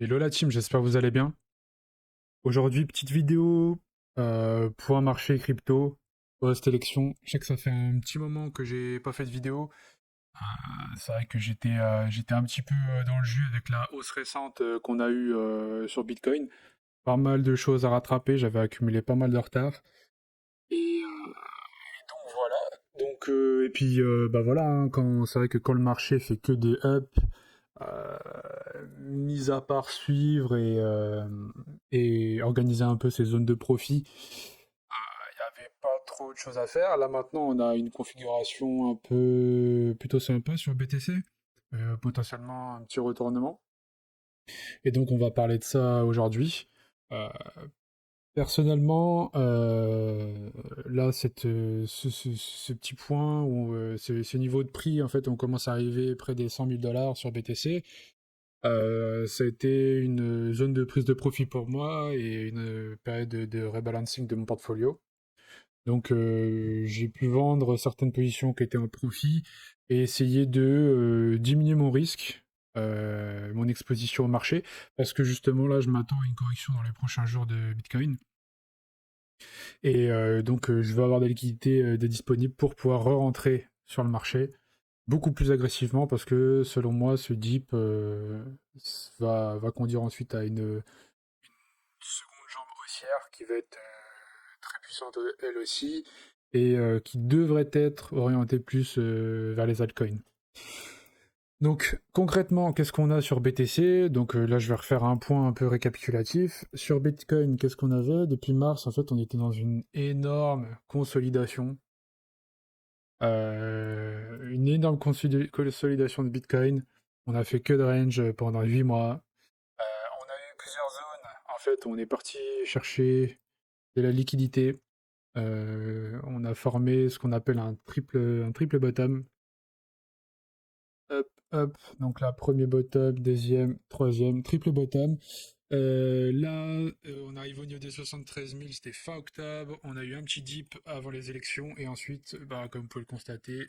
Hello la team, j'espère que vous allez bien. Aujourd'hui, petite vidéo pour un marché crypto, post-élection. Je sais que ça fait un petit moment que j'ai pas fait de vidéo. C'est vrai que j'étais un petit peu dans le jus avec la hausse récente qu'on a eue sur Bitcoin. Pas mal de choses à rattraper, j'avais accumulé pas mal de retard. Donc voilà. Et puis bah voilà, hein, c'est vrai que quand le marché fait que des ups, euh, mis à part suivre et organiser un peu ces zones de profit, il n'y avait pas trop de choses à faire. Là maintenant, on a une configuration un peu plutôt sympa sur BTC, potentiellement un petit retournement. Et donc on va parler de ça aujourd'hui. Euh, Personnellement, là, ce petit point, où, ce niveau de prix, en fait, on commence à arriver près des 100 000 dollars sur BTC. Ça a été une zone de prise de profit pour moi et une période de rebalancing de mon portfolio. Donc, j'ai pu vendre certaines positions qui étaient en profit et essayer de diminuer mon risque, mon exposition au marché, parce que justement là, je m'attends à une correction dans les prochains jours de Bitcoin. Et donc, je vais avoir des liquidités de disponibles pour pouvoir re-rentrer sur le marché beaucoup plus agressivement parce que, selon moi, ce dip va conduire ensuite à une seconde jambe haussière qui va être très puissante elle aussi et qui devrait être orientée plus vers les altcoins. Donc concrètement, qu'est-ce qu'on a sur BTC? Donc là, je vais refaire un point un peu récapitulatif. Sur Bitcoin, qu'est-ce qu'on avait? Depuis mars, en fait, on était dans une énorme consolidation. Une énorme consolidation de Bitcoin. On a fait que de range pendant 8 mois. On a eu plusieurs zones. En fait, on est parti chercher de la liquidité. On a formé ce qu'on appelle un triple bottom. Up, up. Donc là, premier bottom, deuxième, troisième, triple bottom. On arrive au niveau des 73 000, c'était fin octobre. On a eu un petit dip avant les élections. Et ensuite, bah, comme vous pouvez le constater,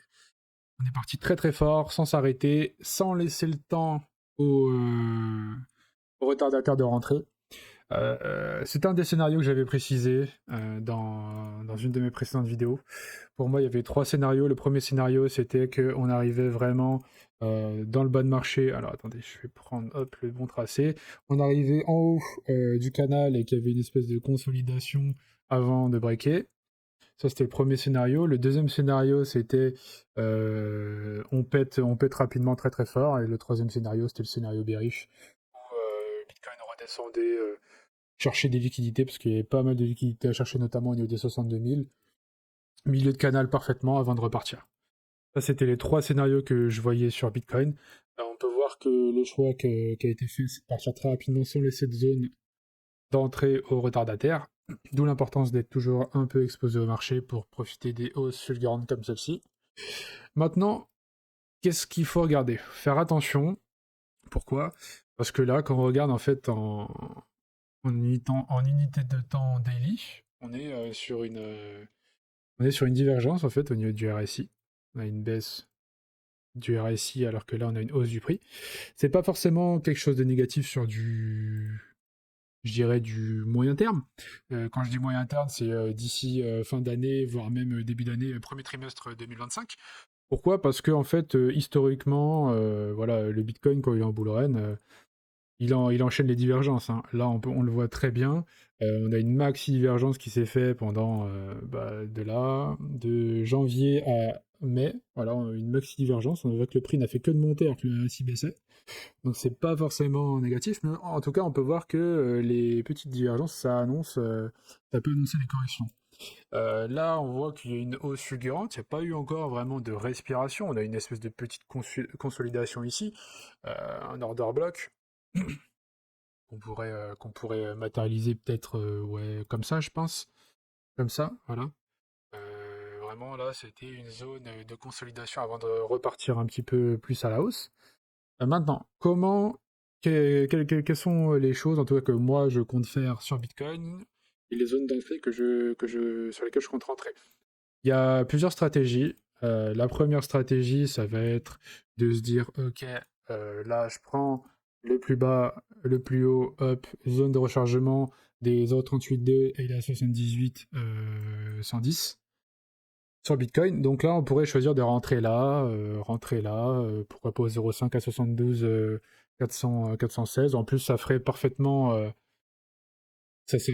on est parti très très fort, sans s'arrêter, sans laisser le temps aux retardataires de rentrer. C'est un des scénarios que j'avais précisé dans une de mes précédentes vidéos. Pour moi, il y avait trois scénarios. Le premier scénario, c'était qu'on arrivait vraiment dans le bas de marché. Alors attendez, je vais prendre hop, le bon tracé. On arrivait en haut du canal et qu'il y avait une espèce de consolidation avant de breaker. Ça, c'était le premier scénario. Le deuxième scénario, c'était on pète rapidement très très fort. Et le troisième scénario, c'était le scénario bearish, où Bitcoin redescendait, chercher des liquidités, parce qu'il y avait pas mal de liquidités à chercher, notamment au niveau des 62 000. Milieu de canal parfaitement avant de repartir. Ça, c'était les trois scénarios que je voyais sur Bitcoin. On peut voir que le choix qui a été fait, c'est de partir très rapidement sans laisser de zone d'entrée aux retardataires. D'où l'importance d'être toujours un peu exposé au marché pour profiter des hausses fulgurantes comme celle-ci. Maintenant, qu'est-ce qu'il faut regarder? Faire attention. Pourquoi? Parce que là, quand on regarde en fait en unité de temps daily, on est sur une divergence en fait au niveau du RSI. On a une baisse du RSI alors que là on a une hausse du prix. C'est pas forcément quelque chose de négatif sur je dirais du moyen terme. Quand je dis moyen terme, c'est d'ici fin d'année, voire même début d'année, premier trimestre 2025. Pourquoi? Parce que en fait, historiquement, voilà, le Bitcoin quand il est en bull run, il enchaîne les divergences, hein. Là, on le voit très bien. On a une maxi divergence qui s'est fait pendant de janvier à mai. Voilà, on a une maxi divergence. On voit que le prix n'a fait que de monter alors que le RSI baissait. Donc c'est pas forcément négatif, mais en tout cas, on peut voir que les petites divergences, ça peut annoncer des corrections. Là, on voit qu'il y a une hausse fulgurante. Il n'y a pas eu encore vraiment de respiration. On a une espèce de petite consolidation ici, un order block qu'on pourrait matérialiser peut-être ouais, comme ça, je pense. Comme ça, voilà. Vraiment, là, c'était une zone de consolidation avant de repartir un petit peu plus à la hausse. Maintenant, quelles sont les choses, en tout cas, que moi, je compte faire sur Bitcoin et les zones d'entrée sur lesquelles je compte rentrer? Il y a plusieurs stratégies. La première stratégie, ça va être de se dire, ok, là, je prends le plus bas, le plus haut, up, zone de rechargement des 0,38 et il est à 78, 110 sur Bitcoin. Donc là, on pourrait choisir de rentrer là, pourquoi pas au 0,5 à 72, 400, 416. En plus, ça ferait parfaitement, ça ferait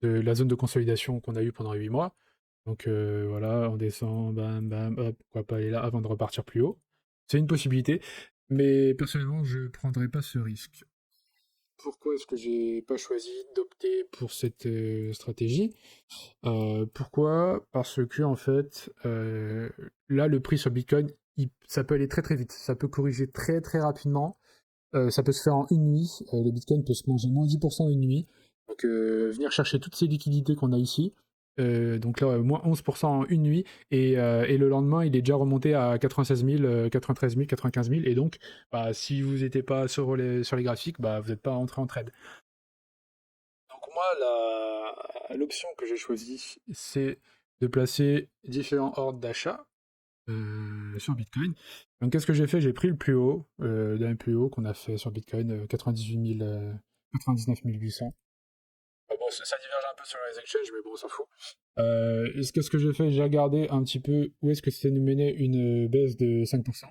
de la zone, de consolidation qu'on a eu pendant 8 mois. Donc voilà, on descend, bam, bam, hop, pourquoi pas aller là avant de repartir plus haut. C'est une possibilité, mais personnellement, je ne prendrais pas ce risque. Pourquoi est-ce que j'ai pas choisi d'opter pour cette stratégie? Pourquoi? Parce que en fait, là, le prix sur Bitcoin, ça peut aller très très vite, ça peut corriger très très rapidement. Ça peut se faire en une nuit. Le Bitcoin peut se manger moins 10% en une nuit. Donc venir chercher toutes ces liquidités qu'on a ici. Donc là, moins 11% en une nuit. Et le lendemain, il est déjà remonté à 96 000, 93 000, 95 000. Et donc, bah, si vous n'étiez pas sur les graphiques, bah, vous n'êtes pas entré en trade. Donc moi, l'option que j'ai choisie, c'est de placer différents ordres d'achat sur Bitcoin. Donc qu'est-ce que j'ai fait? J'ai pris le plus haut, d'un plus haut qu'on a fait sur Bitcoin, 98 000, 99 800. Ah bon, ça diverge un peu sur les exchanges, mais bon, on s'en fout. Ce que j'ai fait, j'ai regardé un petit peu où est-ce que c'était nous mener une baisse de 5%,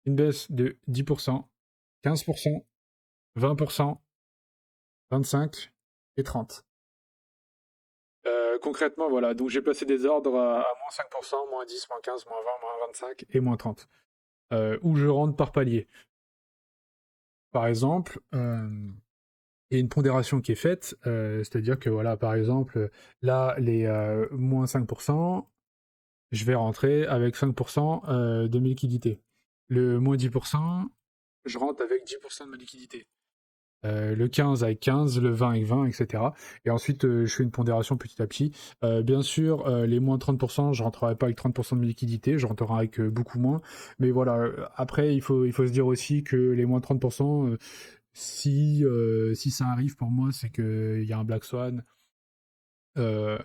une baisse de 10%, 15%, 20%, 25% et 30%. Concrètement, voilà, donc j'ai placé des ordres à moins 5%, moins 10, moins 15, moins 20, moins 25 et moins 30, où je rentre par palier. Par exemple, il y a une pondération qui est faite, c'est-à-dire que voilà, par exemple, là, les moins 5%, je vais rentrer avec 5% de mes liquidités. Le moins 10%, je rentre avec 10% de ma liquidité. Le 15 avec 15, le 20 avec 20, etc. Et ensuite, je fais une pondération petit à petit. Bien sûr, les moins 30%, je rentrerai pas avec 30% de mes liquidités, je rentrerai avec beaucoup moins. Mais voilà, après, il faut se dire aussi que les moins 30%, si ça arrive pour moi, c'est qu'il y a un Black Swan, euh,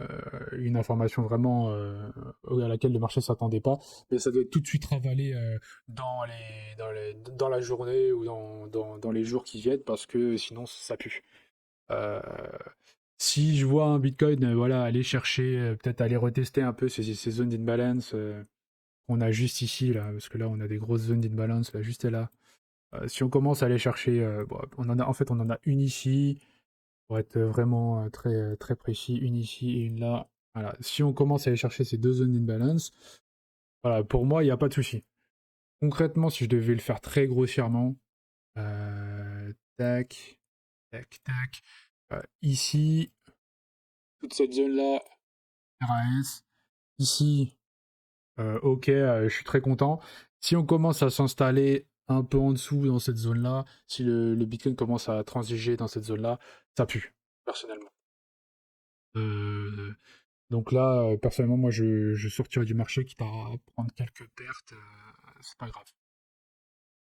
une information vraiment à laquelle le marché s'attendait pas, mais ça doit être tout de suite ravalé dans la journée ou dans les jours qui viennent, parce que sinon ça pue. Euh, Si je vois un Bitcoin, voilà, aller chercher, peut-être aller retester un peu ces zones d'imbalance qu'on a juste ici, là, parce que là on a des grosses zones d'imbalance, là, juste là. Si on commence à aller chercher, bon, en fait on en a une ici, pour être vraiment très, très précis, une ici et une là. Voilà. Si on commence à aller chercher ces deux zones d'imbalance, voilà, pour moi, il n'y a pas de souci. Concrètement, si je devais le faire très grossièrement, tac, tac, tac, ici, toute cette zone-là, RAS, ici, ok, je suis très content. Si on commence à s'installer un peu en dessous dans cette zone-là, si le Bitcoin commence à transiger dans cette zone-là, ça pue, personnellement. Euh, Donc là, personnellement, moi, je sortirai du marché, quitte à prendre quelques pertes, c'est pas grave.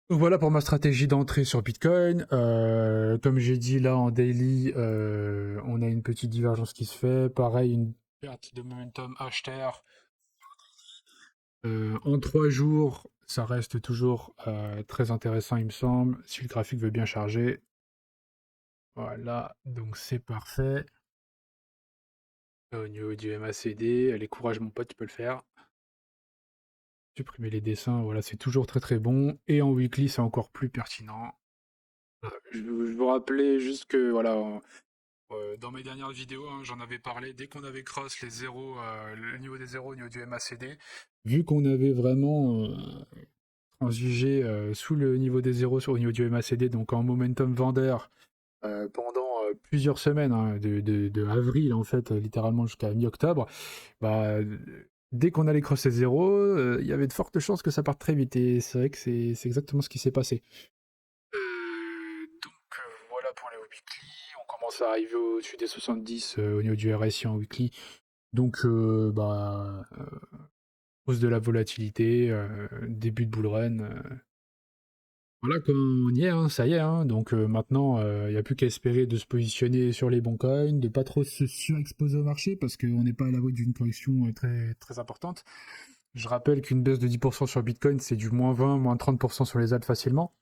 Donc voilà pour ma stratégie d'entrée sur Bitcoin. Comme j'ai dit là en daily, on a une petite divergence qui se fait. Pareil, une perte de momentum acheteur. En 3 jours, ça reste toujours très intéressant, il me semble, si le graphique veut bien charger. Voilà, donc c'est parfait. Au niveau du MACD, allez, courage mon pote, tu peux le faire. Supprimer les dessins, voilà, c'est toujours très très bon. Et en weekly, c'est encore plus pertinent. Je vous rappelais juste que, voilà, dans mes dernières vidéos, hein, j'en avais parlé, dès qu'on avait cross les zéros, le niveau des zéros au niveau du MACD, vu qu'on avait vraiment transigé sous le niveau des zéros au niveau du MACD, donc en momentum vendeur, pendant plusieurs semaines, hein, de avril en fait, littéralement jusqu'à mi-octobre, bah, dès qu'on allait crosser zéro, il y avait de fortes chances que ça parte très vite. Et c'est vrai que c'est exactement ce qui s'est passé. Donc voilà pour les weekly. On commence à arriver au-dessus des 70 au niveau du RSI en weekly. Donc hausse de la volatilité, début de bull run. Voilà, comme on y est, hein, ça y est. Hein. Donc maintenant, il n'y a plus qu'à espérer de se positionner sur les bons coins, de pas trop se surexposer au marché parce qu'on n'est pas à l'abri d'une correction très, très importante. Je rappelle qu'une baisse de 10% sur Bitcoin, c'est du moins 20, moins 30% sur les ALT facilement.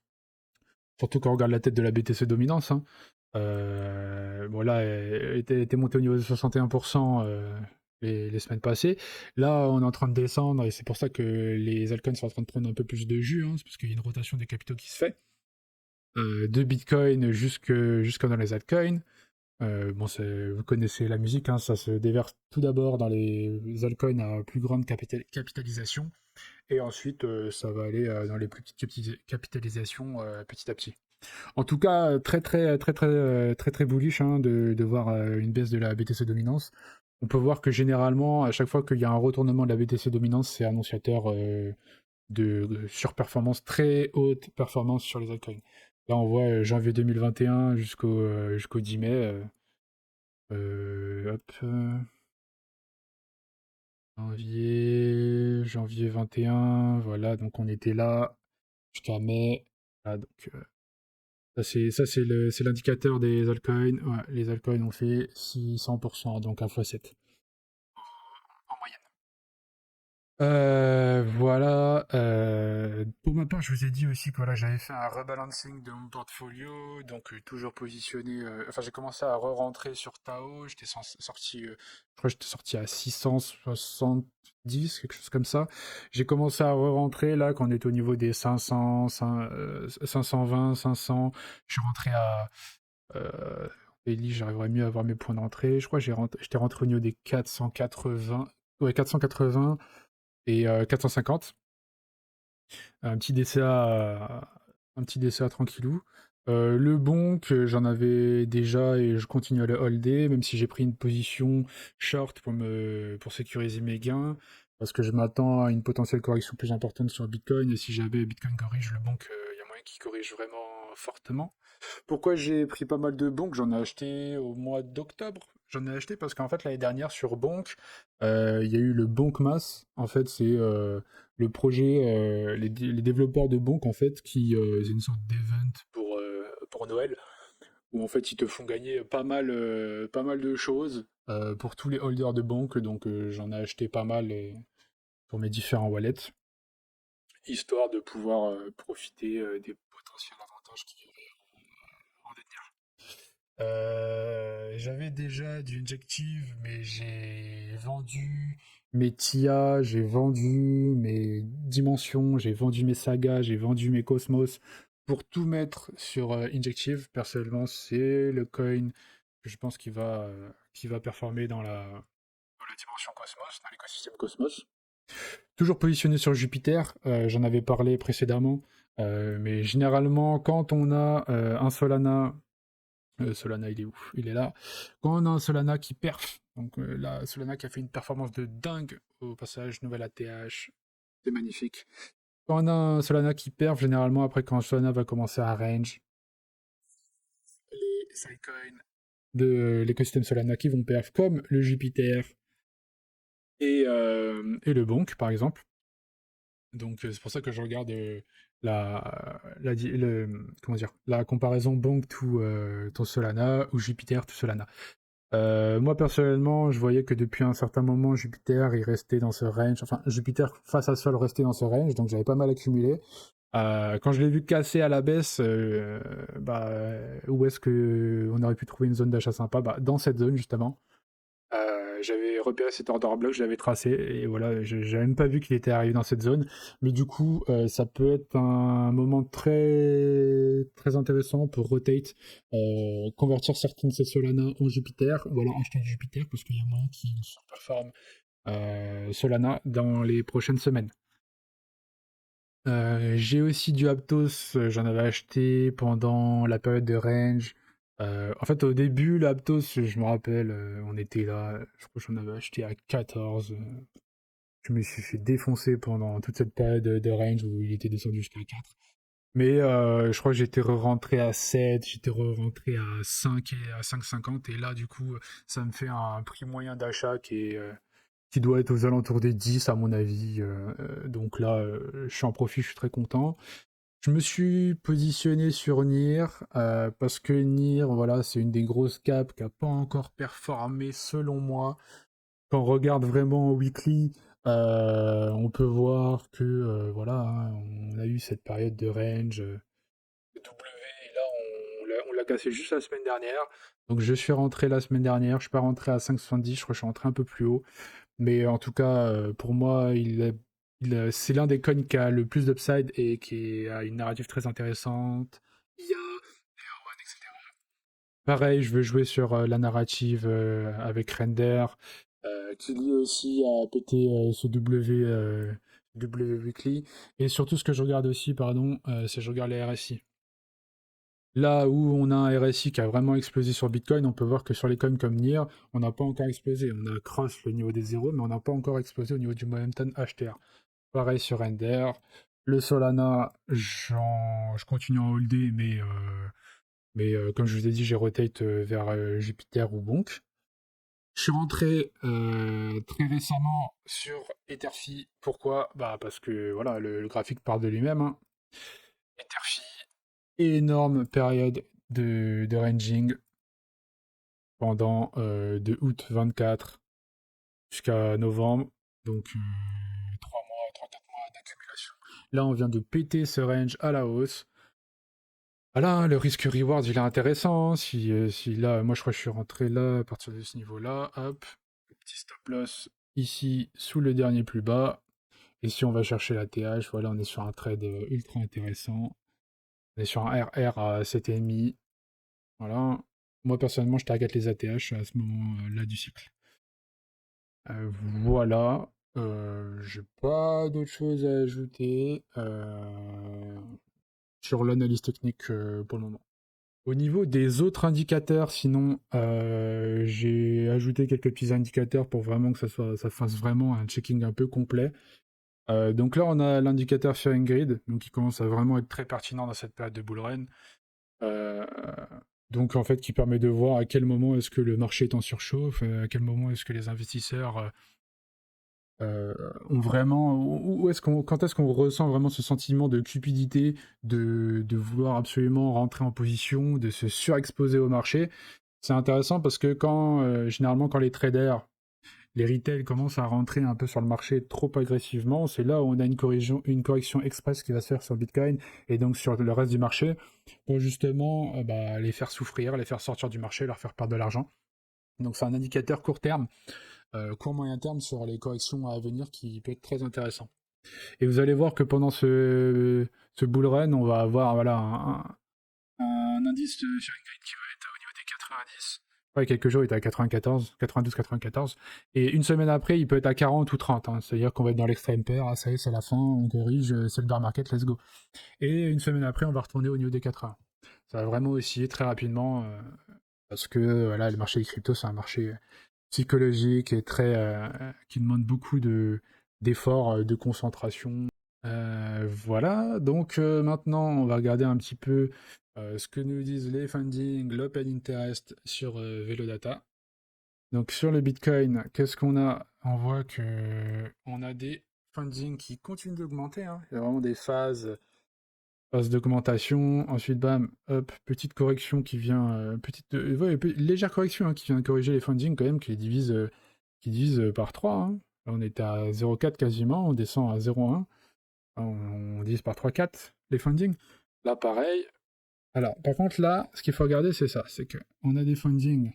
Surtout quand on regarde la tête de la BTC dominance. Hein. Bon, là, elle était montée au niveau de 61% les semaines passées. Là, on est en train de descendre et c'est pour ça que les altcoins sont en train de prendre un peu plus de jus. Hein, c'est parce qu'il y a une rotation des capitaux qui se fait. De Bitcoin jusque dans les altcoins. Bon, vous connaissez la musique, hein, ça se déverse tout d'abord dans les altcoins à plus grande capitalisation. Et ensuite, ça va aller dans les plus petites capitalisations petit à petit. En tout cas, très bullish hein, de voir une baisse de la BTC dominance. On peut voir que généralement, à chaque fois qu'il y a un retournement de la BTC dominance, c'est annonciateur de surperformance, très haute performance sur les altcoins. Là, on voit janvier 2021 jusqu'au 10 mai. Hop, janvier 21, voilà, donc on était là jusqu'à mai. Voilà, donc c'est l'indicateur des altcoins. Ouais, les altcoins ont fait 600%, donc 1 x 7 en moyenne. Voilà. Pour ma part, je vous ai dit aussi que voilà, j'avais fait un rebalancing de mon portfolio, donc toujours positionné. Enfin, j'ai commencé à re-rentrer sur Tao. Sorti, je crois que j'étais sorti à 670, quelque chose comme ça. J'ai commencé à re-rentrer là quand on était au niveau des 500, 520, 500. Je suis rentré à Daily, j'arriverai mieux à avoir mes points d'entrée. Je crois que j'étais rentré au niveau des 480. Ouais, 480 et 450. Un petit DCA, un petit DCA tranquillou. Le bonk, j'en avais déjà et je continue à le holder, même si j'ai pris une position short pour sécuriser mes gains, parce que je m'attends à une potentielle correction plus importante sur Bitcoin, et si jamais Bitcoin corrige, le bonk, il y a moyen qu'il corrige vraiment fortement. Pourquoi j'ai pris pas mal de bonk? J'en ai acheté au mois d'octobre. J'en ai acheté parce qu'en fait, l'année dernière, sur Bonk, il y a eu le Bonk Mass. En fait, c'est le projet, les développeurs de Bonk, en fait, qui c'est une sorte d'event pour Noël, où en fait, ils te font gagner pas mal de choses pour tous les holders de Bonk. Donc, j'en ai acheté pas mal pour mes différents wallets, histoire de pouvoir profiter des potentiels avantages qu'il y aurait en détenir. J'avais déjà du Injective, mais j'ai vendu mes TIA, j'ai vendu mes Dimensions, j'ai vendu mes Sagas, j'ai vendu mes Cosmos pour tout mettre sur Injective. Personnellement, c'est le coin que je pense qui va performer dans la dimension Cosmos, dans l'écosystème Cosmos. Toujours positionné sur Jupiter, j'en avais parlé précédemment, mais généralement, quand on a un Solana. Solana, il est où? Il est là. Quand on a un Solana qui perf, donc là, Solana qui a fait une performance de dingue au passage, nouvelle ATH, c'est magnifique. Quand on a un Solana qui perf, généralement, après, quand Solana va commencer à range, les sidecoins de l'écosystème Solana qui vont perf, comme le Jupiter et le Bonk, par exemple. Donc, c'est pour ça que je regarde comment dire, la comparaison Bonk to Solana ou Jupiter to Solana. Moi personnellement, je voyais que depuis un certain moment, Jupiter il restait dans ce range. Enfin, Jupiter face à Sol restait dans ce range, donc j'avais pas mal accumulé. Quand je l'ai vu casser à la baisse, bah, où est-ce que on aurait pu trouver une zone d'achat sympa? Bah, dans cette zone justement. J'avais repéré cet order block, je l'avais tracé et voilà, j'ai même pas vu qu'il était arrivé dans cette zone. Mais du coup, ça peut être un moment très intéressant pour rotate, convertir certaines de ces Solana en Jupiter, ou alors acheter du Jupiter parce qu'il y a moyen qui surperforme Solana dans les prochaines semaines. J'ai aussi du Aptos, j'en avais acheté pendant la période de range. En fait, au début, le Aptos, je me rappelle, on était là, je crois que j'en avais acheté à 14. Je me suis fait défoncer pendant toute cette période de range où il était descendu jusqu'à 4. Mais je crois que j'étais re-rentré à 7, j'étais re-rentré à 5 et à 5,50. Et là, du coup, ça me fait un prix moyen d'achat qui doit être aux alentours des 10 à mon avis. Donc là, je suis en profit, je suis très content. Je me suis positionné sur NIR parce que NIR, voilà, c'est une des grosses caps qui n'a pas encore performé selon moi. Quand on regarde vraiment au weekly, On peut voir que voilà, hein, on a eu cette période de range W et là on l'a cassé juste la semaine dernière. Donc je suis rentré la semaine dernière, je suis pas rentré à 5,70, je crois que je suis rentré un peu plus haut. Mais en tout cas, pour moi, c'est l'un des coins qui a le plus d'upside et qui a une narrative très intéressante. Il y a Erwan, etc. Pareil, je veux jouer sur la narrative avec Render, qui lui aussi a pété ce W Weekly. Et surtout, ce que je regarde aussi, pardon, c'est je regarde les RSI. Là où on a un RSI qui a vraiment explosé sur Bitcoin, on peut voir que sur les coins comme NIR, on n'a pas encore explosé. On a cross le niveau des zéros, mais on n'a pas encore explosé au niveau du momentum HTR. Pareil sur Render. Le Solana, je continue à holder, mais comme je vous ai dit, j'ai rotate vers Jupiter ou Bonk. Je suis rentré très récemment sur Etherfi. Pourquoi? Bah parce que voilà, le graphique parle de lui-même, hein. Etherfi, énorme période de ranging pendant de août 24 jusqu'à novembre. Donc 3 mois, 3-4 mois d'accumulation. Là, on vient de péter ce range à la hausse. Voilà, hein, le risque reward, il est intéressant, hein. Si là, moi je crois que je suis rentré là, à partir de ce niveau-là, hop, petit stop loss ici, sous le dernier plus bas. Et si on va chercher la TH, voilà, on est sur un trade ultra intéressant. On est sur un RR à 7,5. Voilà. Moi, personnellement, je target les ATH à ce moment-là du cycle. Voilà. J'ai pas d'autre chose à ajouter sur l'analyse technique pour le moment. Au niveau des autres indicateurs, sinon, j'ai ajouté quelques petits indicateurs pour vraiment que ça fasse vraiment un checking un peu complet. Donc là, on a l'indicateur Fear and Greed, donc qui commence à vraiment être très pertinent dans cette période de bull run. Euh, donc en fait, qui permet de voir à quel moment est-ce que le marché est en surchauffe, à quel moment est-ce que les investisseurs ont vraiment, quand est-ce qu'on ressent vraiment ce sentiment de cupidité, de vouloir absolument rentrer en position, de se surexposer au marché. C'est intéressant parce que généralement quand les traders, les retail commencent à rentrer un peu sur le marché trop agressivement, c'est là où on a une correction express qui va se faire sur Bitcoin et donc sur le reste du marché pour justement les faire souffrir, les faire sortir du marché, leur faire perdre de l'argent. Donc c'est un indicateur court terme, court moyen terme sur les corrections à venir qui peut être très intéressant. Et vous allez voir que pendant ce bull run, on va avoir voilà, un indice sur une grille qui va être au niveau des 90. Ouais, quelques jours, il était à 94, 92, 94. Et une semaine après, il peut être à 40 ou 30. Hein. C'est-à-dire qu'on va être dans l'extrême pair. Ah, ça y est, c'est la fin, on corrige, c'est le bear market, let's go. Et une semaine après, on va retourner au niveau des 80. Ça va vraiment osciller très rapidement parce que voilà, le marché des cryptos, c'est un marché psychologique et qui demande beaucoup d'efforts, de concentration. Voilà, donc maintenant on va regarder un petit peu ce que nous disent les funding, l'open interest sur Velodata. Donc sur le Bitcoin, qu'est-ce qu'on a? On voit que on a des funding qui continuent d'augmenter, hein. Il y a vraiment des phases d'augmentation. Ensuite, bam, hop, petite correction qui vient, légère correction hein, qui vient de corriger les funding quand même, qui divise par 3. Hein. Là, on était à 0,4 quasiment, on descend à 0,1. On divise par 3,4 les funding. Là, pareil. Alors, par contre, là, ce qu'il faut regarder, c'est ça. C'est qu'on a des funding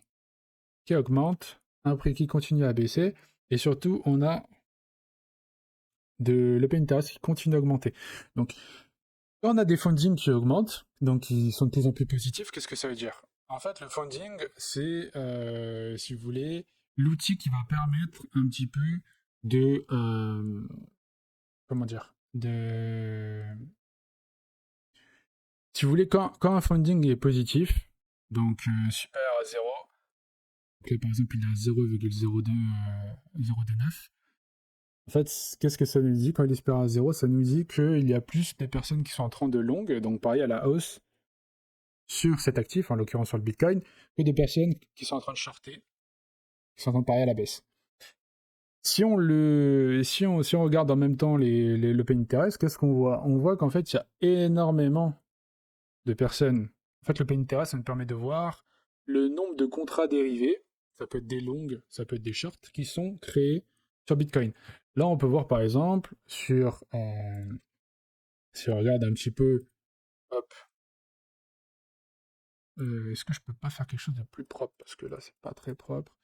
qui augmentent, un prix qui continue à baisser, et surtout, on a de l'open interest qui continue à augmenter. Donc, quand on a des funding qui augmentent, donc qui sont de plus en plus positifs, qu'est-ce que ça veut dire? En fait, le funding, c'est, si vous voulez, l'outil qui va permettre un petit peu de... comment dire? Si vous voulez, quand un funding est positif, donc super à 0, donc là, par exemple il est à 0,0229, en fait, qu'est-ce que ça nous dit quand il est super à 0? Ça nous dit qu'il y a plus de personnes qui sont en train de long, donc pareil à la hausse, sur cet actif, en l'occurrence sur le Bitcoin, que des personnes qui sont en train de shorter, qui sont en train de parier à la baisse. Si on regarde en même temps l'open interest, qu'est-ce qu'on voit? On voit qu'en fait, il y a énormément de personnes. En fait, l'open interest, ça nous permet de voir le nombre de contrats dérivés, ça peut être des longues, ça peut être des shorts, qui sont créés sur Bitcoin. Là, on peut voir par exemple si on regarde un petit peu, hop, est-ce que je peux pas faire quelque chose de plus propre? Parce que là, c'est pas très propre.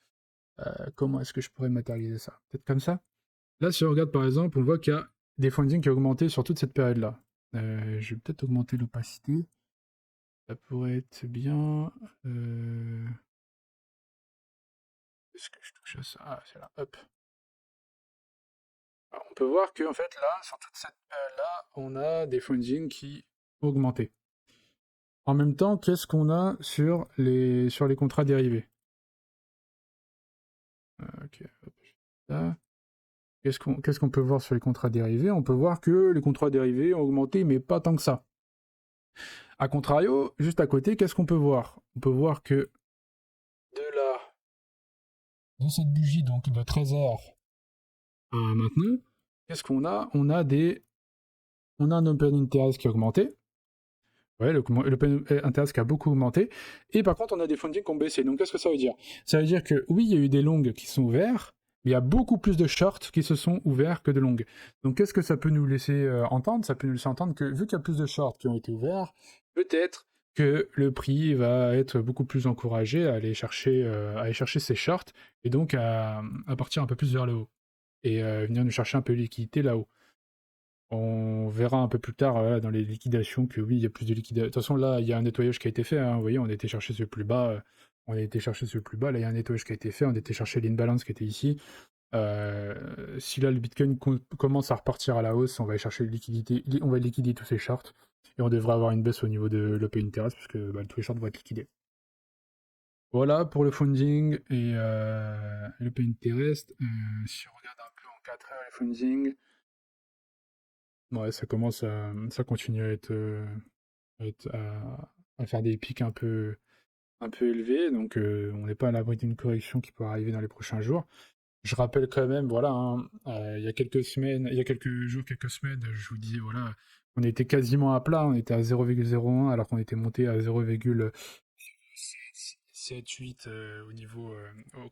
Comment est-ce que je pourrais matérialiser ça? Peut-être comme ça? Là, si on regarde par exemple, on voit qu'il y a des funding qui ont augmenté sur toute cette période-là. Je vais peut-être augmenter l'opacité. Ça pourrait être bien. Est-ce que je touche à ça? Ah, c'est là. Hop. Alors, on peut voir que en fait là, sur toute cette période-là, on a des funding qui ont augmenté. En même temps, qu'est-ce qu'on a sur les contrats dérivés? Ok, hop, là. Qu'est-ce qu'on peut voir sur les contrats dérivés? On peut voir que les contrats dérivés ont augmenté, mais pas tant que ça. A contrario, juste à côté, qu'est-ce qu'on peut voir? On peut voir que de là, de cette bougie donc de 13h à maintenant, qu'est-ce qu'on a? On a un open interest qui a augmenté. Ouais, l'open interest qui a beaucoup augmenté. Et par contre, on a des fundings qui ont baissé. Donc, qu'est-ce que ça veut dire? Ça veut dire que oui, il y a eu des longues qui sont ouverts, mais il y a beaucoup plus de shorts qui se sont ouverts que de longues. Donc, qu'est-ce que ça peut nous laisser entendre? Ça peut nous laisser entendre que vu qu'il y a plus de shorts qui ont été ouverts, peut-être que le prix va être beaucoup plus encouragé à aller chercher ces shorts et donc à partir un peu plus vers le haut et venir nous chercher un peu de liquidité là-haut. On verra un peu plus tard voilà, dans les liquidations que oui, il y a plus de liquidations. De toute façon, là, il y a un nettoyage qui a été fait. Hein, vous voyez, on a été chercher ce plus bas. On a été chercher ce plus bas. Là, il y a un nettoyage qui a été fait. On a été chercher l'imbalance qui était ici. Si là, le Bitcoin commence à repartir à la hausse, on va aller chercher liquidité. On va liquider tous ces shorts. Et on devrait avoir une baisse au niveau de l'open interest parce que tous les shorts vont être liquidés. Voilà pour le funding et l'open interest. Si on regarde un peu en 4 heures, les funding. Ouais, ça continue à faire des pics un peu élevés, donc on n'est pas à l'abri d'une correction qui peut arriver dans les prochains jours. Je rappelle quand même, voilà, hein, il y a quelques semaines, il y a quelques jours, quelques semaines, je vous disais, voilà, on était quasiment à plat, on était à 0,01 alors qu'on était monté à 0,7-8 au niveau,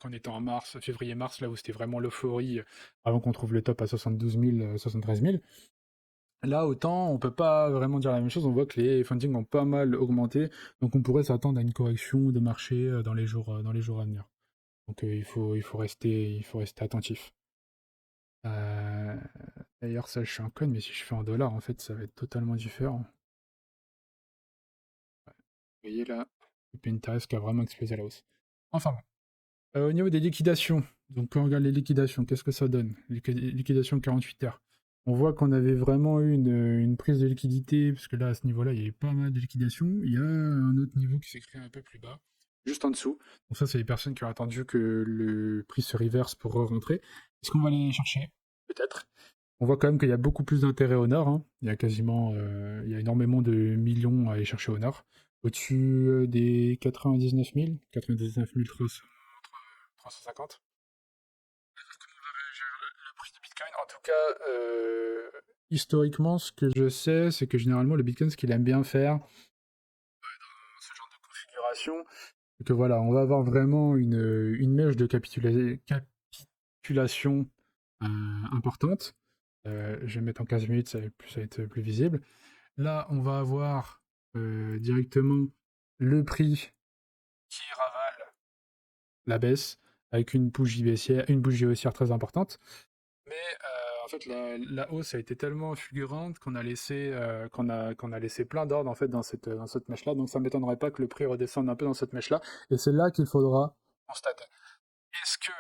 quand on était en mars, février-mars, là où c'était vraiment l'euphorie, avant qu'on trouve le top à 72 000, 73 000. Là, autant, on peut pas vraiment dire la même chose. On voit que les fundings ont pas mal augmenté, donc on pourrait s'attendre à une correction des marchés dans les jours à venir. Donc il faut rester attentif. Euh, D'ailleurs, ça, je suis un con, mais si je fais en dollars, en fait, ça va être totalement différent. Vous voyez là, le Pinterest qui a vraiment explosé à la hausse. Enfin bon. Au niveau des liquidations, donc quand on regarde les liquidations, qu'est-ce que ça donne? Liquidation 48 heures. On voit qu'on avait vraiment eu une prise de liquidité, parce que là, à ce niveau-là, il y avait pas mal de liquidations. Il y a un autre niveau qui s'est créé un peu plus bas, juste en dessous. Donc ça, c'est les personnes qui ont attendu que le prix se reverse pour rentrer. Est-ce qu'on va aller les chercher? Peut-être. On voit quand même qu'il y a beaucoup plus d'intérêt au nord, hein. Il y a énormément de millions à aller chercher au nord. Au-dessus des 99 000, 99 350. Le prix du Bitcoin, en tout cas, historiquement, ce que je sais, c'est que généralement, le Bitcoin, ce qu'il aime bien faire, ce genre de configuration, c'est que voilà, on va avoir vraiment une mèche de capitulation importante. Je vais mettre en 15 minutes, ça va être plus visible. Là, on va avoir directement le prix qui ravale la baisse avec une bougie haussière très importante. Mais en fait, la hausse a été tellement fulgurante qu'on a laissé plein d'ordres en fait dans cette mèche-là. Donc ça ne m'étonnerait pas que le prix redescende un peu dans cette mèche-là. Et c'est là qu'il faudra constater. Est-ce que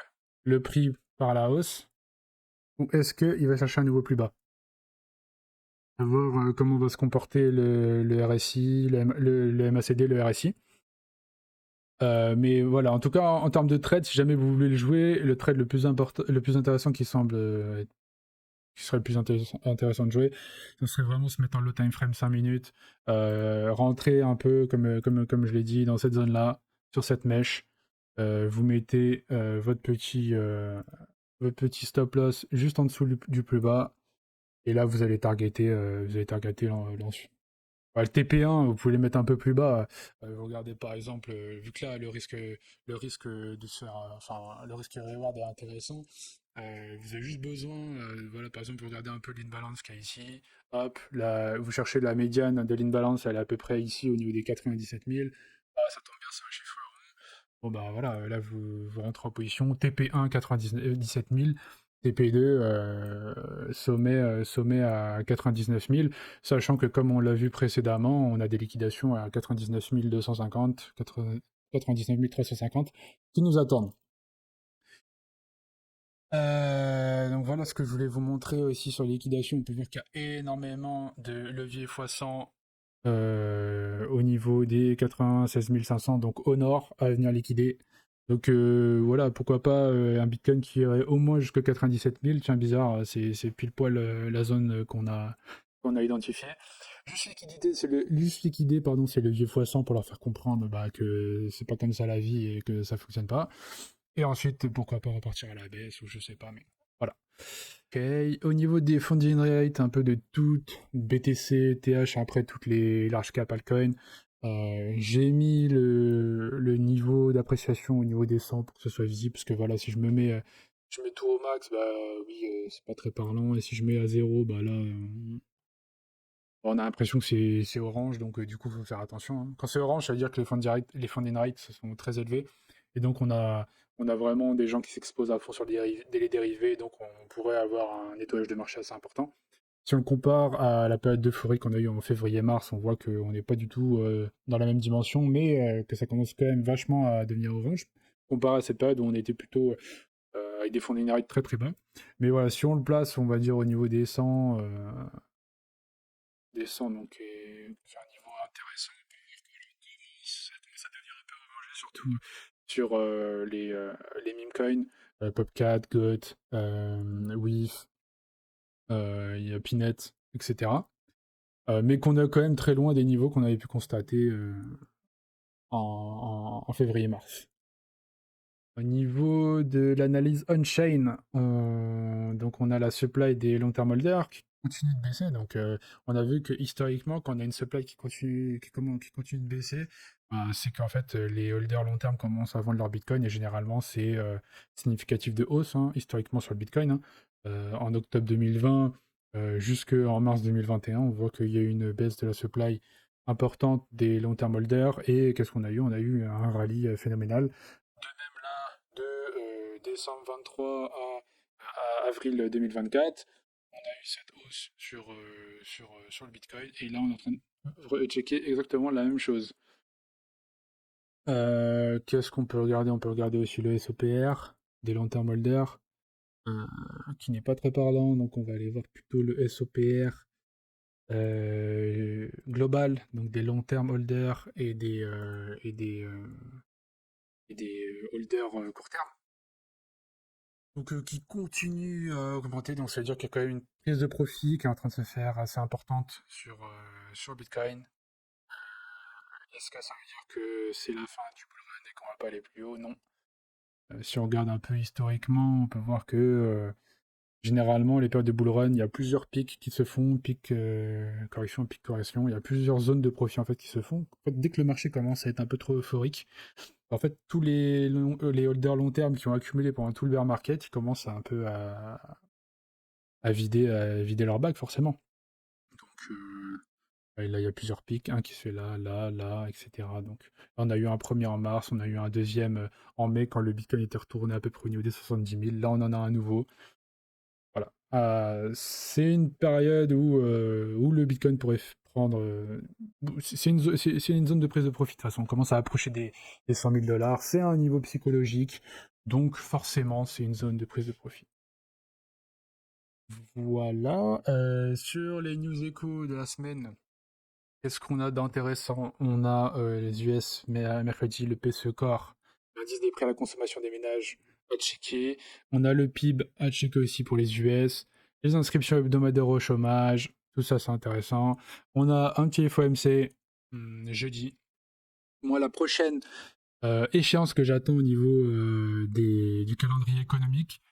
le prix part à la hausse ou est-ce qu'il va chercher un nouveau plus bas? À voir comment va se comporter le RSI, le MACD, le RSI. Mais voilà, en tout cas, en termes de trade, si jamais vous voulez le jouer, le trade le plus intéressant qui semble qui serait le plus intéressant de jouer, ce serait vraiment se mettre en low time frame 5 minutes, rentrer un peu, comme je l'ai dit, dans cette zone-là, sur cette mèche. Vous mettez votre petit stop loss juste en dessous du plus bas, et là, vous allez targeter l'ensuite. Le TP1, vous pouvez les mettre un peu plus bas. Vous regardez par exemple, vu que là le risque de se faire, enfin le risque reward est intéressant. Vous avez juste besoin, voilà, par exemple, vous regardez un peu l'imbalance qu'il y a ici. Hop, là, vous cherchez la médiane de l'imbalance, elle est à peu près ici au niveau des 97 000. Ah, ça tombe bien, c'est un chiffre. Bon, bah voilà, là, vous rentrez en position. TP1, 97 000. TP2, sommet à 99 000. Sachant que, comme on l'a vu précédemment, on a des liquidations à 99 250, 99 350 qui nous attendent. Donc voilà ce que je voulais vous montrer aussi sur les liquidations. On peut voir qu'il y a énormément de leviers x100 au niveau des 96 500, donc au nord, à venir liquider. Donc voilà, pourquoi pas un Bitcoin qui irait au moins jusqu'à 97 000. Tiens, bizarre, c'est pile poil la zone qu'on a identifiée. Juste liquider, pardon, c'est le levier x100 pour leur faire comprendre bah, que c'est pas comme ça la vie et que ça fonctionne pas. Et ensuite, pourquoi pas repartir à la baisse ou je sais pas, mais voilà. Ok, au niveau des funding rates, un peu de toutes, BTC, TH, après toutes les large cap altcoins, j'ai mis le niveau d'appréciation au niveau des 100 pour que ce soit visible, parce que voilà, si je mets tout au max, bah oui, c'est pas très parlant, et si je mets à zéro, bah là, on a l'impression que c'est orange, donc du coup, il faut faire attention, hein. Quand c'est orange, ça veut dire que les funding rates sont très élevés. Et donc, on a vraiment des gens qui s'exposent à fond sur les dérivés, donc on pourrait avoir un nettoyage de marché assez important. Si on le compare à la période d'euphorie qu'on a eue en février-mars, on voit qu'on n'est pas du tout dans la même dimension, mais que ça commence quand même vachement à devenir orange, comparé à cette période où on était plutôt avec des funding rates très très bas. Mais voilà, si on le place, on va dire au niveau des 100, descend, donc c'est un niveau intéressant. Ça commence à devenir un peu rangé, surtout sur les meme coins, Popcat, GOT, WIF, il y a Pinet, etc. Mais qu'on est quand même très loin des niveaux qu'on avait pu constater en février-mars. Au niveau de l'analyse on-chain, donc on a la supply des long-term holders qui continue de baisser. Donc on a vu que historiquement, quand on a une supply qui continue de baisser, c'est qu'en fait les holders long terme commencent à vendre leur Bitcoin et généralement c'est significatif de hausse, hein, historiquement sur le Bitcoin, hein. En octobre 2020 jusqu'en mars 2021, on voit qu'il y a eu une baisse de la supply importante des long-term holders et qu'est-ce qu'on a eu? On a eu un rallye phénoménal de décembre 23 à avril 2024, on a eu cette hausse sur le Bitcoin. Et là, on est en train de checker exactement la même chose. Qu'est-ce qu'on peut regarder? On peut regarder aussi le SOPR des long-term holders, qui n'est pas très parlant. Donc, on va aller voir plutôt le SOPR global, donc des long-term holders et des holders court terme. Donc qui continue à augmenter, donc ça veut dire qu'il y a quand même une prise de profit qui est en train de se faire assez importante sur Bitcoin. Est-ce que ça veut dire que c'est la fin du bull run et qu'on va pas aller plus haut? Non. Si on regarde un peu historiquement, on peut voir que généralement, les périodes de bull run, il y a plusieurs pics qui se font, pic correction, pic correction. Il y a plusieurs zones de profit en fait qui se font. En fait, dès que le marché commence à être un peu trop euphorique, en fait, tous les holders long terme qui ont accumulé pendant tout le bear market, ils commencent un peu à vider leur bague, forcément. Donc là, il y a plusieurs pics, un qui se fait là, là, là, etc. Donc là, on a eu un premier en mars, on a eu un deuxième en mai quand le Bitcoin était retourné à peu près au niveau des 70 000. Là, on en a un nouveau. Voilà. C'est une période où le Bitcoin pourrait prendre. C'est une zone de prise de profit. De toute façon, on commence à approcher des 100 000 dollars. C'est un niveau psychologique. Donc, forcément, c'est une zone de prise de profit. Voilà. Sur les news échos de la semaine, qu'est-ce qu'on a d'intéressant? On a les US, mais mercredi, le PCE Core, l'indice des prix à la consommation des ménages à checker. On a le PIB à checker aussi pour les US. Les inscriptions hebdomadaires au chômage, tout ça c'est intéressant. On a un petit FOMC jeudi. Moi, la prochaine échéance que j'attends au niveau du calendrier économique,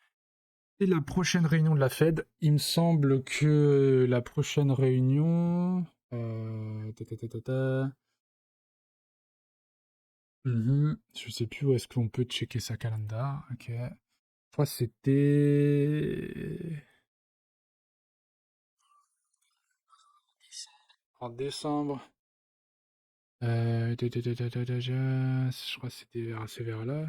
c'est la prochaine réunion de la Fed. Il me semble que la prochaine réunion. Ta, ta, ta, ta, ta. Je sais plus où est-ce qu'on peut checker sa calendar. Ok. Je crois que c'était en décembre. Je crois que c'était vers ces vers-là.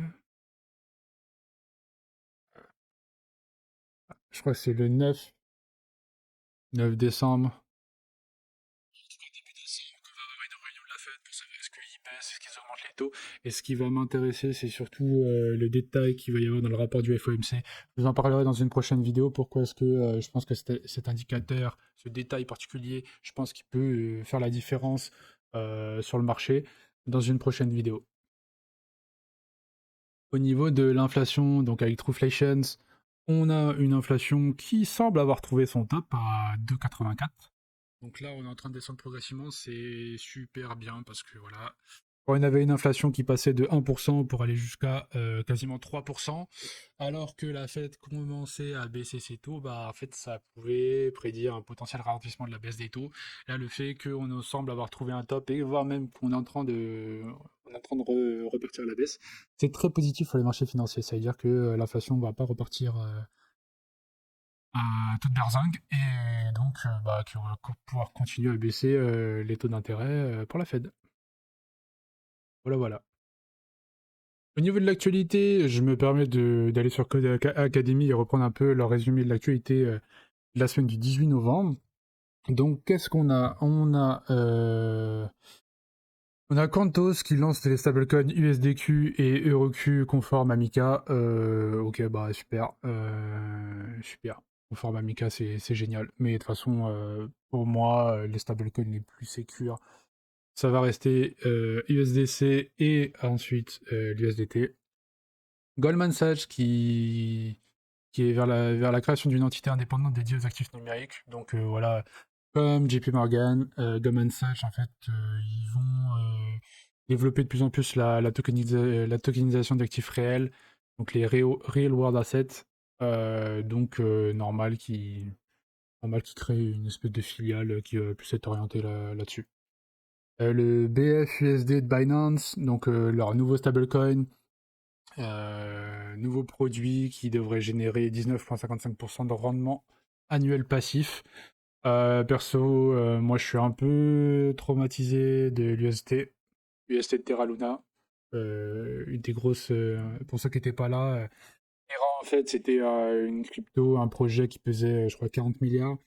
Je crois que c'est le 9 décembre. Début décembre, qu'on va avoir une réunion de la Fed pour savoir est-ce qu'ils baissent, est-ce qu'ils augmentent les taux. Et ce qui va m'intéresser, c'est surtout le détail qu'il va y avoir dans le rapport du FOMC. Je vous en parlerai dans une prochaine vidéo. Pourquoi est-ce que je pense que cet indicateur, ce détail particulier, je pense qu'il peut faire la différence sur le marché dans une prochaine vidéo. Au niveau de l'inflation, donc avec Trueflations, on a une inflation qui semble avoir trouvé son top à 2,84. Donc là, on est en train de descendre progressivement, c'est super bien parce que voilà, quand on avait une inflation qui passait de 1% pour aller jusqu'à quasiment 3%, alors que la Fed commençait à baisser ses taux, bah en fait ça pouvait prédire un potentiel ralentissement de la baisse des taux. Là, le fait qu'on semble avoir trouvé un top et voire même qu'on est en train de, repartir à la baisse, c'est très positif pour les marchés financiers. Ça veut dire que l'inflation ne va pas repartir à toute berzingue et donc bah, qu'on va pouvoir continuer à baisser les taux d'intérêt pour la Fed. Voilà, voilà. Au niveau de l'actualité, je me permets d'aller sur Code Academy et reprendre un peu leur résumé de l'actualité de la semaine du 18 novembre. Donc, qu'est-ce qu'on a? On a Cantos qui lance les stablecoins USDQ et EuroQ conforme à Mika. Ok, bah super. Super. Conforme à Mika, c'est génial. Mais de toute façon, pour moi, les stablecoins les plus sécures, ça va rester USDC et ensuite l'USDT. Goldman Sachs qui est vers la création d'une entité indépendante dédiée aux actifs numériques. Donc voilà, comme JP Morgan, Goldman Sachs, en fait, ils vont développer de plus en plus la tokenisation d'actifs réels, donc les real world assets. Donc normal qui crée une espèce de filiale qui va plus être orientée là-dessus. Le BFUSD de Binance, donc leur nouveau stablecoin, nouveau produit qui devrait générer 19,55% de rendement annuel passif. Perso, moi je suis un peu traumatisé de l'UST, UST de Terra Luna. Une des grosses, pour ceux qui n'étaient pas là, Terra en fait c'était une crypto, un projet qui pesait je crois 40 milliards.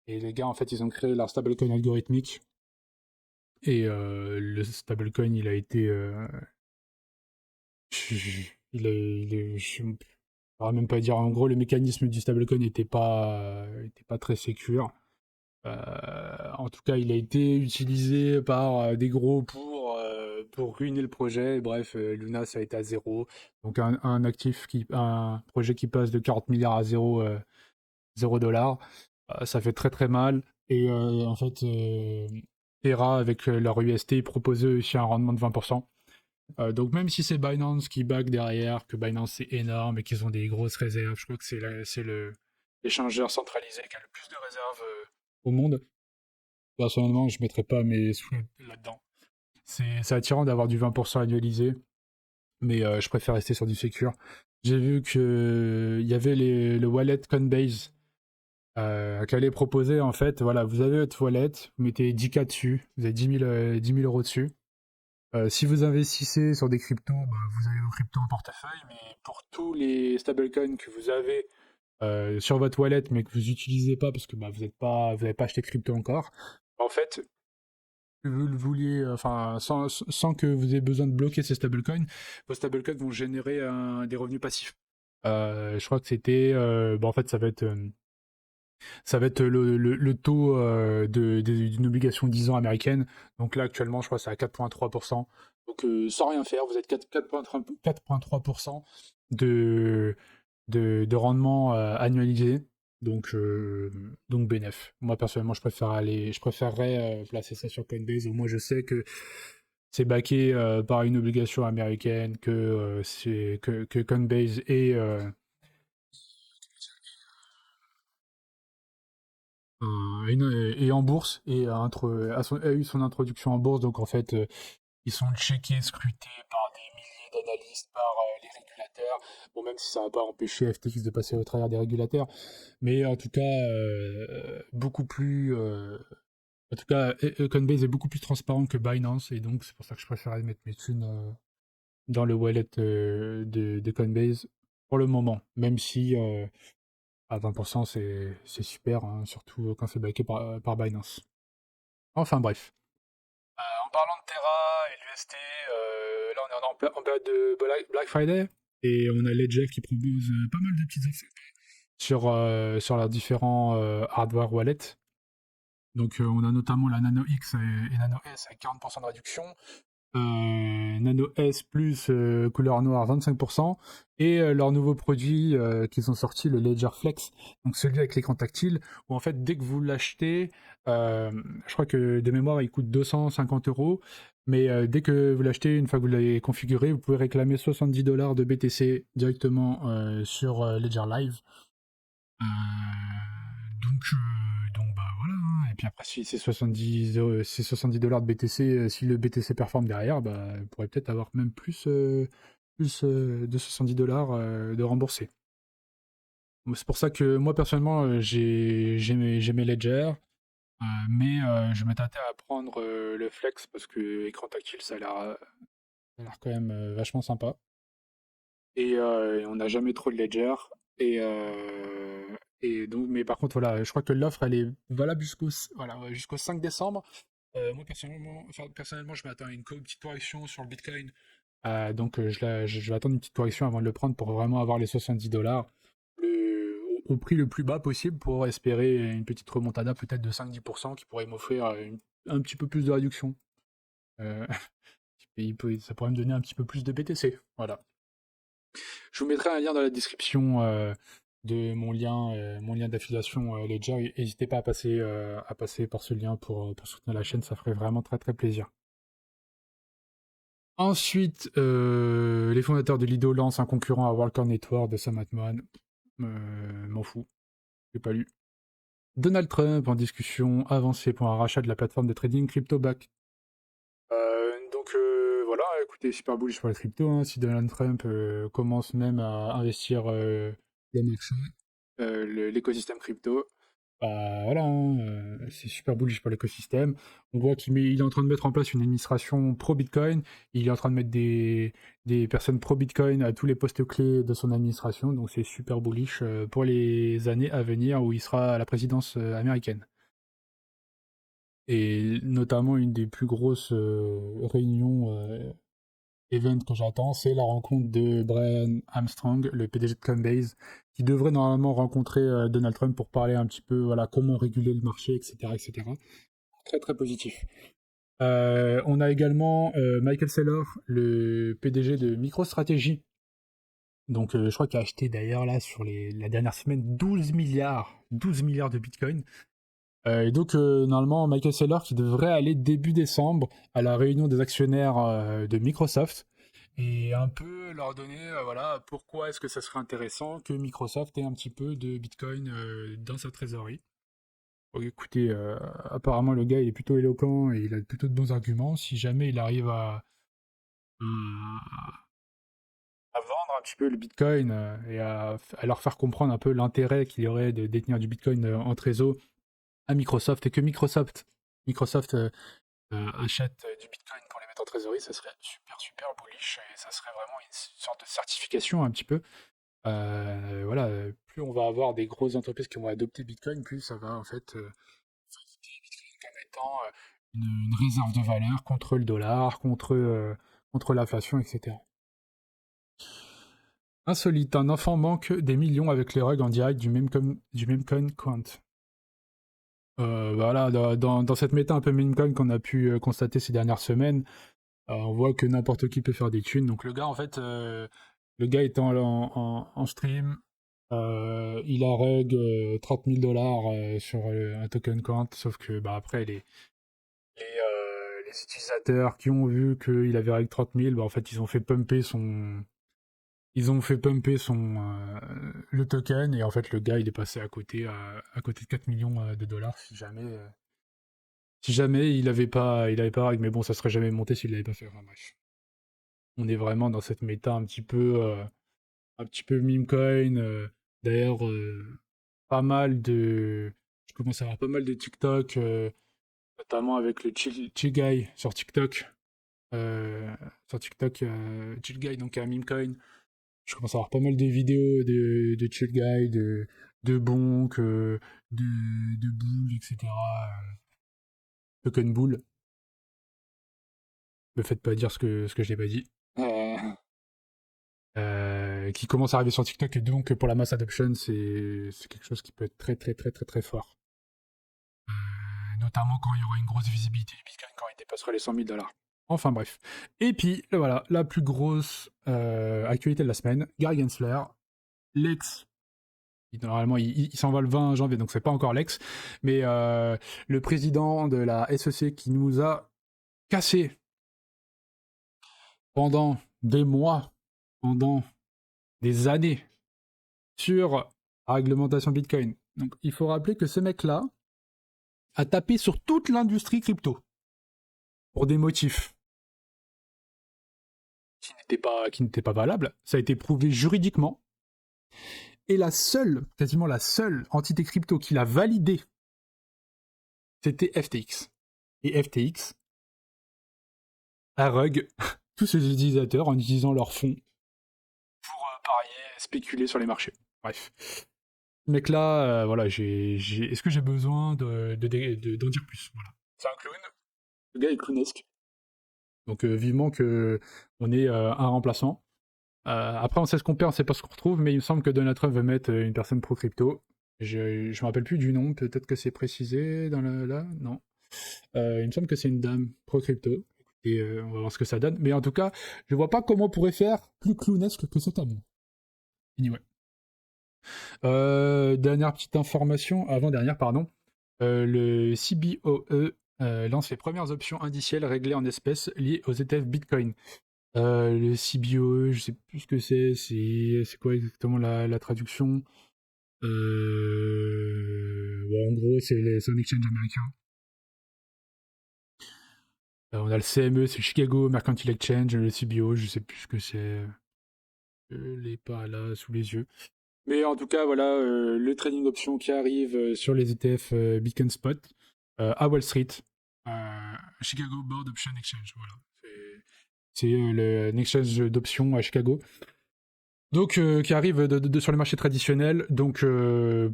Et les gars en fait ils ont créé leur stablecoin algorithmique. Et le stablecoin il a été... je ne pourrais même pas dire. En gros, le mécanisme du stablecoin était pas très sécure. En tout cas, il a été utilisé par des gros pour ruiner le projet. Et bref, Luna, ça a été à zéro. Donc un projet qui passe de 40 milliards à zéro dollars, ça fait très très mal. Et en fait, Terra, avec leur UST, proposait aussi un rendement de 20%. Donc même si c'est Binance qui back derrière, que Binance c'est énorme et qu'ils ont des grosses réserves, je crois que c'est l'échangeur centralisé qui a le plus de réserves au monde. Personnellement, je ne mettrais pas mes sous là-dedans. C'est attirant d'avoir du 20% annualisé, mais je préfère rester sur du secure. J'ai vu qu'il y avait le wallet Coinbase qui allait proposer, en fait, voilà, vous avez votre wallet, vous mettez 10K dessus, vous avez 10 000 euros dessus. Si vous investissez sur des cryptos, bah, vous avez vos cryptos en portefeuille, mais pour tous les stablecoins que vous avez sur votre wallet, mais que vous n'utilisez pas parce que bah, vous n'avez pas acheté de crypto encore, en fait, que vous le vouliez, enfin, sans que vous ayez besoin de bloquer ces stablecoins, vos stablecoins vont générer des revenus passifs. Je crois que c'était, bah, en fait, ça va être le taux d'une obligation 10 ans américaine. Donc là, actuellement, je crois que c'est à 4,3%. Donc sans rien faire, vous êtes 4,3% de, de rendement annualisé. Donc bénéf. Moi, personnellement, je préférerais placer ça sur Coinbase. Au moins, je sais que c'est backé par une obligation américaine, que Coinbase et en bourse et a eu son introduction en bourse. Donc en fait, ils sont checkés, scrutés par des milliers d'analyse par les régulateurs. Bon, même si ça va pas empêcher FTX de passer au travers des régulateurs, mais en tout cas, beaucoup plus. En tout cas, Coinbase est beaucoup plus transparent que Binance, et donc c'est pour ça que je préférais mettre mes thunes dans le wallet de Coinbase pour le moment, même si à 20% c'est super, hein, surtout quand c'est backé par Binance. Enfin bref. En parlant de Terra et l'UST, là on est en période de Black Friday et on a Ledger qui propose pas mal de petites offres sur leurs différents hardware wallets. Donc on a notamment la Nano X et Nano S avec 40% de réduction, Nano S plus couleur noire 25%, et leur nouveau produit qu'ils ont sorti, le Ledger Flex, donc celui avec l'écran tactile, où en fait dès que vous l'achetez, je crois que de mémoire il coûte 250 €, mais dès que vous l'achetez, une fois que vous l'avez configuré, vous pouvez réclamer 70 $ de BTC directement sur Ledger Live. Donc bah voilà, hein. Et puis après, si c'est 70, c'est 70 $ de BTC, si le BTC performe derrière, bah, vous pourrez peut-être avoir même plus de 70 $ de remboursé. C'est pour ça que moi personnellement, j'ai mes Ledger, mais je me tâtais à prendre le Flex parce que écran tactile, ça a l'air quand même vachement sympa. Et on n'a jamais trop de Ledger. Et, euh, et donc, mais par contre, voilà, je crois que l'offre, elle est valable voilà, ouais, jusqu'au 5 décembre. Moi, personnellement, je m'attends à une petite correction sur le Bitcoin. Donc, je vais attendre une petite correction avant de le prendre pour vraiment avoir les 70 $ au prix le plus bas possible pour espérer une petite remontada peut-être de 5-10% qui pourrait m'offrir un petit peu plus de réduction. Euh, ça pourrait me donner un petit peu plus de BTC. Voilà. Je vous mettrai un lien dans la description de mon lien d'affiliation Ledger. N'hésitez pas à passer par ce lien pour soutenir la chaîne, ça ferait vraiment très très plaisir. Ensuite, les fondateurs de Lido lancent un concurrent à Walker Network de Sam Altman. M'en fous, j'ai pas lu. Donald Trump en discussion avancée pour un rachat de la plateforme de trading CryptoBack. Donc voilà, écoutez, super bullish pour les cryptos, hein. Si Donald Trump commence même à investir le marché, l'écosystème crypto, bah voilà, hein, c'est super bullish pour l'écosystème. On voit il est en train de mettre en place une administration pro-Bitcoin, il est en train de mettre des personnes pro-Bitcoin à tous les postes clés de son administration, donc c'est super bullish pour les années à venir où il sera à la présidence américaine. Et notamment une des plus grosses réunions event que j'attends, c'est la rencontre de Brian Armstrong, le PDG de Coinbase, qui devrait normalement rencontrer Donald Trump pour parler un petit peu, voilà, comment réguler le marché, etc., etc. Très très positif. On a également Michael Saylor, le PDG de MicroStrategy. Donc je crois qu'il a acheté d'ailleurs là sur la dernière semaine 12 milliards de Bitcoin. Et donc, normalement, Michael Saylor qui devrait aller début décembre à la réunion des actionnaires de Microsoft et un peu leur donner, voilà, pourquoi est-ce que ça serait intéressant que Microsoft ait un petit peu de Bitcoin dans sa trésorerie. Bon, écoutez, apparemment, le gars, il est plutôt éloquent et il a plutôt de bons arguments. Si jamais il arrive à vendre un petit peu le Bitcoin et à leur faire comprendre un peu l'intérêt qu'il y aurait de détenir du Bitcoin en trésor à Microsoft, et que Microsoft achète du Bitcoin pour les mettre en trésorerie, ça serait super super bullish et ça serait vraiment une sorte de certification un petit peu. Voilà, plus on va avoir des grosses entreprises qui vont adopter Bitcoin, plus ça va en fait faciliter Bitcoin comme étant une réserve de valeur contre le dollar, contre l'inflation, etc. Insolite, un enfant manque des millions avec les rugs en direct du meme coin Quant. Voilà, dans cette méta un peu meme coin qu'on a pu constater ces dernières semaines, on voit que n'importe qui peut faire des thunes. Donc le gars, en fait, le gars étant en stream, il a rug 30 000 $ sur un token Quant, sauf que bah, après, les utilisateurs qui ont vu qu'il avait reg 30 000, bah, en fait, ils ont fait pumper le token, et en fait, le gars, il est passé à côté de 4 millions de dollars si jamais il avait pas reg. Mais bon, ça serait jamais monté s'il l'avait pas fait. Enfin, bref. On est vraiment dans cette méta un petit peu meme coin. D'ailleurs, pas mal de. Je commence à avoir pas mal de TikTok, notamment avec le Chill Guy sur TikTok. Sur TikTok, Chill Guy, donc un meme coin. Je commence à avoir pas mal de vidéos de Chill Guy, de Bonk, de Bull, etc. Token Bull. Me faites pas dire ce que je n'ai pas dit. Qui commence à arriver sur TikTok et donc pour la mass adoption, c'est quelque chose qui peut être très très très très très fort. Notamment quand il y aura une grosse visibilité du Bitcoin, quand il dépassera les 100 000 $. Enfin bref. Et puis voilà, la plus grosse actualité de la semaine, Gary Gensler, l'ex. Normalement, il s'en va le 20 janvier, donc c'est pas encore l'ex, mais le président de la SEC qui nous a cassé pendant des mois, pendant des années, sur la réglementation Bitcoin. Donc il faut rappeler que ce mec-là a tapé sur toute l'industrie crypto pour des motifs qui n'étaient pas valables. Ça a été prouvé juridiquement. Et quasiment la seule entité crypto qui l'a validé, c'était FTX. Et FTX a rug tous ses utilisateurs en utilisant leurs fonds pour parier, spéculer sur les marchés. Bref. Ce mec-là, voilà, est-ce que j'ai besoin d'en dire plus? Voilà. C'est un clown. Le gars est clownesque. Donc vivement qu'on ait un remplaçant. Après, on sait ce qu'on perd, on sait pas ce qu'on retrouve, mais il me semble que Donald Trump veut mettre une personne pro-crypto. Je me rappelle plus du nom, peut-être que c'est précisé dans là, non. Il me semble que c'est une dame pro-crypto. Et on va voir ce que ça donne. Mais en tout cas, je vois pas comment on pourrait faire plus clownesque que cet homme. Anyway. Dernière petite information, avant-dernière, pardon. Le CBOE lance les premières options indicielles réglées en espèces liées aux ETF Bitcoin. Le CBOE, je sais plus ce que c'est quoi exactement la traduction. En gros, c'est un exchange américain. On a le CME, c'est Chicago Mercantile Exchange, le CBOE, je sais plus ce que c'est. Je l'ai pas là sous les yeux. Mais en tout cas, voilà, le trading option qui arrive sur les ETF Beacon Spot à Wall Street. Chicago Board Option Exchange, voilà. C'est le exchange d'options à Chicago. Donc, qui arrive sur les marchés traditionnels. Donc,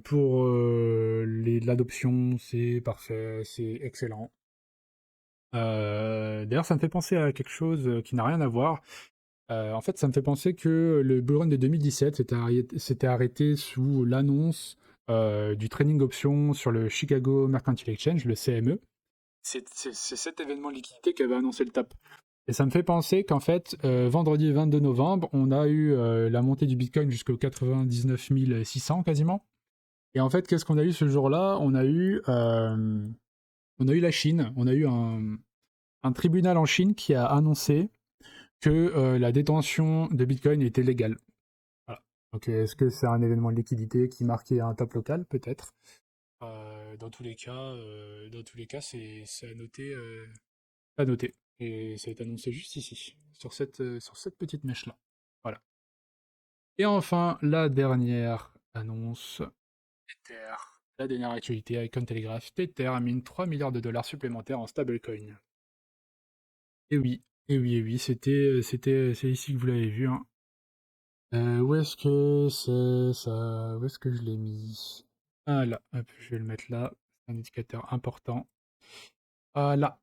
pour l'adoption, c'est parfait, c'est excellent. D'ailleurs, ça me fait penser à quelque chose qui n'a rien à voir. En fait, ça me fait penser que le bull run de 2017 s'était arrêté sous l'annonce du trading option sur le Chicago Mercantile Exchange, le CME. C'est cet événement de liquidité qui avait annoncé le top. Et ça me fait penser qu'en fait, vendredi 22 novembre, on a eu la montée du Bitcoin jusqu'au 99 600 quasiment. Et en fait, qu'est-ce qu'on a eu ce jour-là? On a eu la Chine, on a eu un tribunal en Chine qui a annoncé que la détention de Bitcoin était légale. Voilà. Donc est-ce que c'est un événement de liquidité qui marquait un top local? Peut-être. Dans tous les cas, c'est à noter. À noter. Et ça a été annoncé juste ici, sur cette petite mèche-là. Voilà. Et enfin, la dernière annonce, Tether. La dernière actualité avec Cointelegraph. Tether mine 3 milliards de dollars supplémentaires en stablecoin. Et oui, c'est ici que vous l'avez vu. Hein. Où est-ce que c'est ça? Où est-ce que je l'ai mis? Ah là, hop, je vais le mettre là. C'est un indicateur important. Ah là.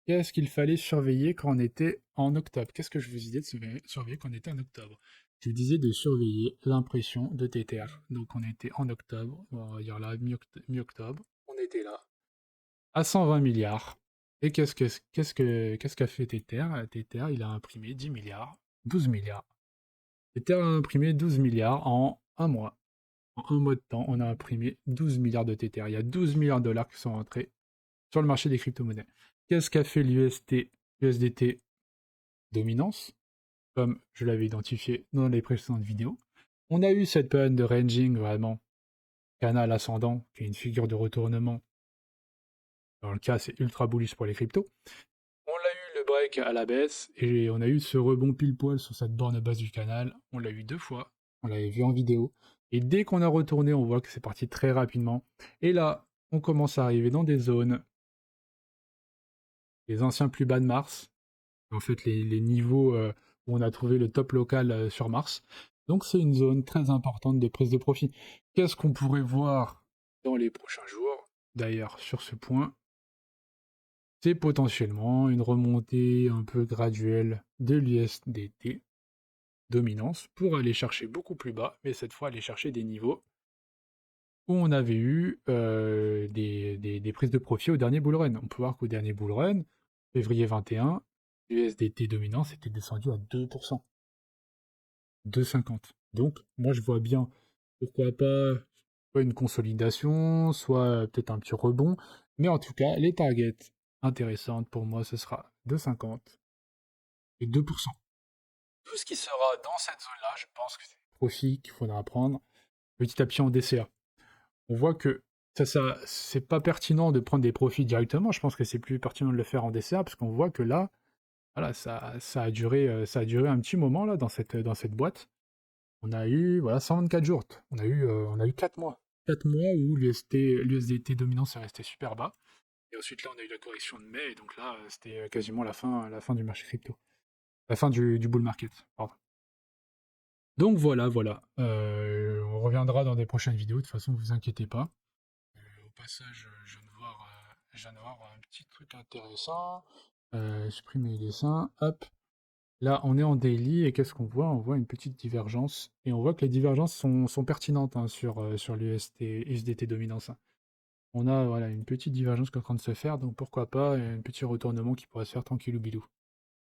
Qu'est-ce qu'il fallait surveiller quand on était en octobre? Qu'est-ce que je vous disais de surveiller quand on était en octobre? Je vous disais de surveiller l'impression de Tether. Donc on était en octobre, on va dire là, mi-octobre. On était là, à 120 milliards. Et qu'est-ce qu'a fait Tether? Tether, il a imprimé 10 milliards, 12 milliards. Tether a imprimé 12 milliards en un mois. En un mois de temps, on a imprimé 12 milliards de Tether. Il y a 12 milliards de dollars qui sont rentrés sur le marché des crypto-monnaies. Qu'est-ce qu'a fait l'USDT dominance, comme je l'avais identifié dans les précédentes vidéos? On a eu cette période de ranging vraiment, canal ascendant, qui est une figure de retournement. Dans le cas, c'est ultra bullish pour les cryptos. On l'a eu le break à la baisse et on a eu ce rebond pile poil sur cette borne basse du canal. On l'a eu 2 fois, on l'avait vu en vidéo. Et dès qu'on a retourné, on voit que c'est parti très rapidement. Et là, on commence à arriver dans des zones, les anciens plus bas de Mars, en fait les niveaux où on a trouvé le top local sur Mars. Donc c'est une zone très importante de prise de profit. Qu'est-ce qu'on pourrait voir dans les prochains jours? D'ailleurs, sur ce point, c'est potentiellement une remontée un peu graduelle de l'USDT dominance pour aller chercher beaucoup plus bas, mais cette fois aller chercher des niveaux où on avait eu des prises de profit au dernier bull run. On peut voir qu'au dernier bull run, février 21, l'USDT dominance était descendu à 2%, 2,50. Donc moi je vois bien, pourquoi pas, soit une consolidation, soit peut-être un petit rebond, mais en tout cas les targets intéressantes pour moi ce sera 2,50 et 2%. Tout ce qui sera dans cette zone-là, je pense que c'est un profit qu'il faudra prendre petit à petit en DCA. On voit que ça c'est pas pertinent de prendre des profits directement. Je pense que c'est plus pertinent de le faire en DCA parce qu'on voit que là, voilà, ça a duré un petit moment là dans cette boîte. On a eu voilà 124 jours. On a eu 4 mois. 4 mois où l'USDT dominant s'est resté super bas. Et ensuite là, on a eu la correction de mai. Et donc là, c'était quasiment la fin du marché crypto. La fin du bull market. Pardon. Donc voilà, voilà. On reviendra dans des prochaines vidéos. De toute façon, vous inquiétez pas. Au passage, je viens de voir un petit truc intéressant. Supprimer les dessins. Hop. Là, on est en daily et qu'est-ce qu'on voit? On voit une petite divergence. Et on voit que les divergences sont pertinentes hein, sur l'USDT dominance. On a voilà, une petite divergence qui est en train de se faire, donc pourquoi pas un petit retournement qui pourrait se faire tranquillou bilou.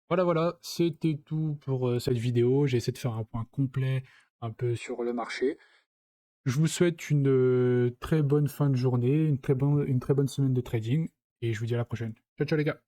Voilà, voilà, c'était tout pour cette vidéo. J'ai essayé de faire un point complet un peu sur le marché. Je vous souhaite une très bonne fin de journée, une très bonne semaine de trading, et je vous dis à la prochaine. Ciao, ciao les gars!